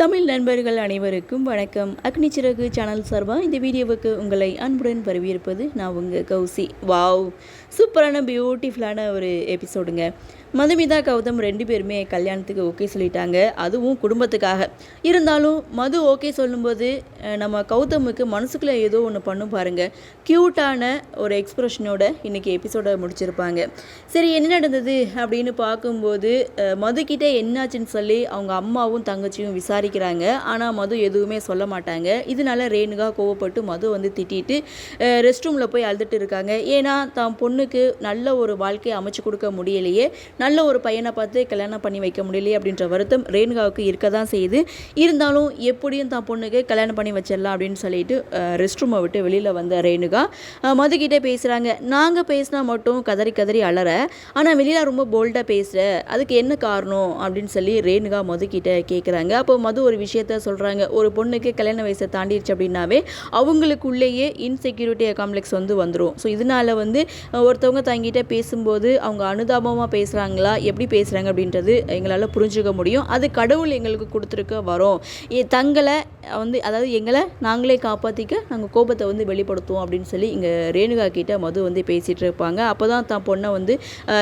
தமிழ் நண்பர்கள் அனைவருக்கும் வணக்கம். அக்னி சிறகு சேனல் சார்பாக இந்த வீடியோவுக்கு உங்களை அன்புடன் வரவேற்பது நான் உங்கள் கௌசி. வாவ், சூப்பரான பியூட்டிஃபுல்லான ஒரு எபிசோடுங்க. மதுமிதா கௌதம் ரெண்டு பேருமே கல்யாணத்துக்கு ஓகே சொல்லிட்டாங்க, அதுவும் குடும்பத்துக்காக. இருந்தாலும் மது ஓகே சொல்லும்போது நம்ம கௌதமுக்கு மனசுக்குள்ளே ஏதோ ஒன்று பண்ணும் பாருங்கள். க்யூட்டான ஒரு எக்ஸ்ப்ரெஷனோட இன்றைக்கி எபிசோடை முடிச்சிருப்பாங்க. சரி, என்ன நடந்தது அப்படின்னு பார்க்கும்போது மதுக்கிட்ட என்னாச்சுன்னு சொல்லி அவங்க அம்மாவும் தங்கச்சியும் விசாரிக்கிறாங்க. ஆனால் மது எதுவுமே சொல்ல மாட்டாங்க. இதனால ரேணுகா கோவப்பட்டு மது திட்டிட்டு ரெஸ்ட் ரூமில் போய் அழுதுட்டு இருக்காங்க. ஏன்னா தான் பொண்ணுக்கு நல்ல ஒரு வாழ்க்கையை அமைச்சு கொடுக்க முடியலையே, நல்ல ஒரு பையனை பார்த்து கல்யாணம் பண்ணி வைக்க முடியலையே அப்படின்ற வருத்தம் ரேணுகாவுக்கு இருக்க தான் செய்யுது. இருந்தாலும் எப்படியும் தான் பொண்ணுக்கு கல்யாணம் பண்ணி வச்சிடலாம் அப்படின்னு சொல்லிட்டு ரெஸ்ட் ரூமை விட்டு வெளியில் வந்த ரேணுகா மதுக்கிட்டே பேசுகிறாங்க. நாங்கள் பேசினா மட்டும் கதறி கதறி அலற, ஆனால் வெளியில் ரொம்ப போல்டாக பேசுகிற, அதுக்கு என்ன காரணம் அப்படின்னு சொல்லி ரேணுகா மதுக்கிட்ட கேட்குறாங்க. அப்போ மது ஒரு விஷயத்த சொல்கிறாங்க. ஒரு பொண்ணுக்கு கல்யாண வயசை தாண்டிடுச்சு அப்படின்னாவே அவங்களுக்குள்ளேயே இன்செக்யூரிட்டி காம்ப்ளெக்ஸ் வந்துடும். ஸோ இதனால் ஒருத்தவங்க தங்கிட்ட பேசும்போது அவங்க அனுதாபமாக பேசுகிறாங்களா, எப்படி பேசுகிறாங்க அப்படின்றது எங்களால் புரிஞ்சுக்க முடியும். அது கடவுள் எங்களுக்கு கொடுத்துருக்க வரோம். தங்களை அதாவது எங்களை நாங்களே காப்பாற்றிக்க நாங்கள் கோபத்தை வெளிப்படுத்துவோம் அப்படின்னு சொல்லி இங்கே ரேணுகா கிட்ட மது பேசிகிட்டு இருப்பாங்க. அப்போ தான் தான் பொண்ணை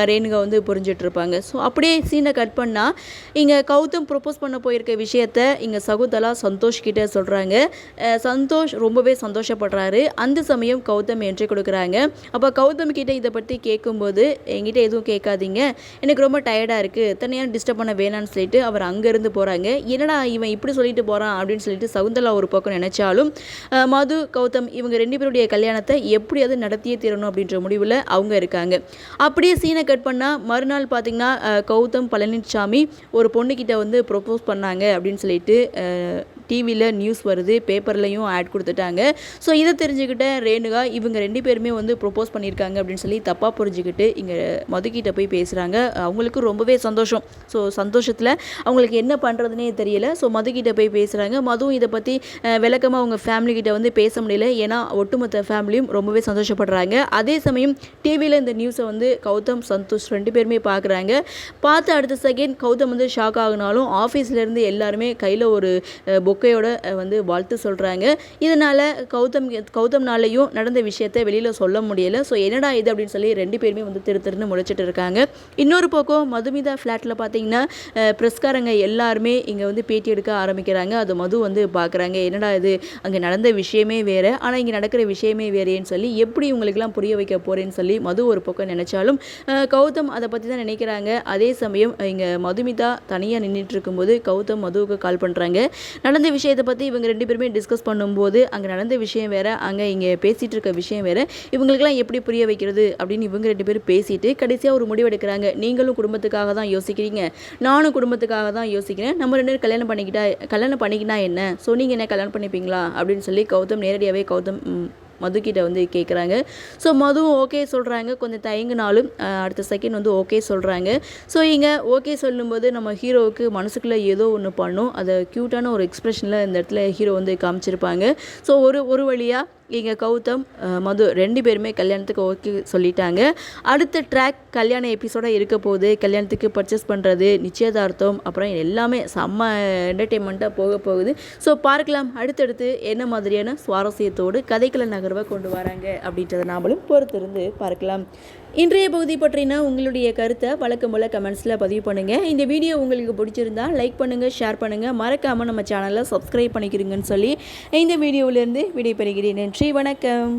ரேணுகா புரிஞ்சிட்டு இருப்பாங்க. ஸோ அப்படியே சீனை கட் பண்ணால் இங்கே கௌதம் ப்ரொப்போஸ் பண்ண போயிருக்க விஷயத்த இங்கே சகுந்தலா சந்தோஷ் கிட்ட சொல்கிறாங்க. சந்தோஷ் ரொம்பவே சந்தோஷப்படுறாரு. அந்த சமயம் கௌதம் என்ட்ரி கொடுக்குறாங்க. அப்போ கௌதம் கிட்ட இதை பற்றி கேட்கும்போது, என்கிட்ட எதுவும் கேட்காதீங்க, எனக்கு ரொம்ப டயர்டாக இருக்குது, தனியாக டிஸ்டர்ப் பண்ண வேணான்னு சொல்லிட்டு அவர் அங்கேருந்து போகிறாங்க. என்னடா இவன் இப்படி சொல்லிட்டு போகிறான் அப்படின்னு சொல்லிட்டு சகுந்தலா ஒரு பக்கம் நினச்சாலும் மது கௌதம் இவங்க ரெண்டு பேருடைய கல்யாணத்தை எப்படியாவது நடத்தியே தீரணும் அப்படின்ற முடிவில் அவங்க இருக்காங்க. அப்படியே சீனை கட் பண்ணால் மறுநாள் பார்த்திங்கன்னா கௌதம் பழனிசாமி ஒரு பொண்ணுக்கிட்ட ப்ரொப்போஸ் பண்ணாங்க அப்படின்னு சொல்லிட்டு டிவியில் நியூஸ் வருது, பேப்பர்லையும் ஆட் கொடுத்துட்டாங்க. ஸோ இதை தெரிஞ்சுக்கிட்ட ரேணுகா இவங்க ரெண்டு பேருமே ப்ரொப்போஸ் பண்ணியிருக்காங்க அப்படின்னு சொல்லி தப்பாக புரிஞ்சுக்கிட்டு இங்கே மதுக்கிட்ட போய் பேசுகிறாங்க. அவங்களுக்கு ரொம்பவே சந்தோஷம். ஸோ சந்தோஷத்தில் அவங்களுக்கு என்ன பண்ணுறதுனே தெரியல. ஸோ மதுக்கிட்ட போய் பேசுகிறாங்க. மதுவும் இதை பற்றி விளக்கமாக அவங்க ஃபேமிலிக்கிட்ட பேச முடியல. ஏன்னா ஒட்டுமொத்த ஃபேமிலியும் ரொம்பவே சந்தோஷப்படுறாங்க. அதே சமயம் டிவியில் இந்த நியூஸை கௌதம் சந்தோஷ் ரெண்டு பேருமே பார்க்குறாங்க. பார்த்து அடுத்த செகண்ட் கௌதம் ஷாக் ஆகினாலும் ஆஃபீஸ்லேருந்து எல்லாருமே கையில் ஒரு பொக்கையோட வாழ்த்து சொல்கிறாங்க. இதனால் கௌதம்னாலையும் நடந்த விஷயத்தை வெளியில் சொல்ல முடியலை. ஸோ என்னடா இது அப்படின்னு சொல்லி ரெண்டு பேருமே திருன்னு முளைச்சிட்டு இருக்காங்க. இன்னொரு பக்கம் மதுமிதா ஃப்ளாட்டில் பார்த்தீங்கன்னா ப்ரெஸ்காரங்க எல்லாருமே இங்கே பேட்டி எடுக்க ஆரம்பிக்கிறாங்க. அது மது பார்க்குறாங்க. என்னடா இது, அங்கே நடந்த விஷயமே வேறு, ஆனால் இங்கே நடக்கிற விஷயமே வேறேன்னு சொல்லி எப்படி இவங்களுக்கெல்லாம் புரிய வைக்க போகிறேன்னு சொல்லி மது ஒரு பக்கம் நினச்சாலும் கௌதம் அதை பற்றி தான் நினைக்கிறாங்க. அதே சமயம் இங்கே மதுமிதா தனியாக நின்றுட்டு இருக்கும்போது கௌதம் மதுவுக்கு கால் பண்ணுறாங்க. நடந்த விஷயத்தை பற்றி இவங்க ரெண்டு பேருமே டிஸ்கஸ் பண்ணும்போது அங்கே நடந்த விஷயம் வேறு, அங்கே இங்கே பேசிகிட்டு இருக்க விஷயம் வேறு, இவங்களுக்கெல்லாம் எப்படி புரிய வைக்கிறது அப்படின்னு இவங்க ரெண்டு பேரும் பேசிட்டு கடைசியாக ஒரு முடிவெடுக்கிறாங்க. நீங்களும் குடும்பத்துக்காக தான் யோசிக்கிறீங்க, நானும் குடும்பத்துக்காக தான் யோசிக்கிறேன், நம்ம ரெண்டு பேரும் கல்யாணம் பண்ணிக்கினா என்ன, ஸோ நீங்கள் என்ன கல்யாணம் பண்ணிப்பீங்களா அப்படின்னு சொல்லி கௌதம் நேரடியாகவே மதுக்கிட்ட கேட்குறாங்க. ஸோ மதுவும் ஓகே சொல்கிறாங்க. கொஞ்சம் தயங்கினாலும் அடுத்த செகண்ட் ஓகே சொல்கிறாங்க. ஸோ இங்கே ஓகே சொல்லும்போது நம்ம ஹீரோவுக்கு மனசுக்குள்ளே ஏதோ ஒன்று பண்ணும். அதை க்யூட்டான ஒரு எக்ஸ்ப்ரெஷனில் இந்த இடத்துல ஹீரோ காமிச்சிருப்பாங்க. ஸோ ஒரு வழியாக இங்கே கௌதம் மது ரெண்டு பேருமே கல்யாணத்துக்கு ஓகே சொல்லிட்டாங்க. அடுத்த ட்ராக் கல்யாண எபிசோடாக இருக்க போகுது. கல்யாணத்துக்கு பர்ச்சேஸ் பண்ணுறது, நிச்சயதார்த்தம், அப்புறம் எல்லாமே செம்ம என்டர்டெயின்மெண்ட்டாக போகுது. ஸோ பார்க்கலாம் அடுத்தடுத்து என்ன மாதிரியான சுவாரஸ்யத்தோடு கதைக்கள நகர்வை கொண்டு வராங்க அப்படின்றத நாமளும் பொறுத்திருந்து பார்க்கலாம். இன்றைய பகுதி பற்றின உங்களுடைய கருத்தை வழக்கம் போல் கமெண்ட்ஸில் பதிவு பண்ணுங்கள். இந்த வீடியோ உங்களுக்கு பிடிச்சிருந்தா லைக் பண்ணுங்கள், ஷேர் பண்ணுங்கள், மறக்காமல் நம்ம சேனலை சப்ஸ்கிரைப் பண்ணிக்கிறீங்கன்னு சொல்லி இந்த வீடியோவிலேருந்து விடைபெறுகிறேன். நன்றி, வணக்கம்.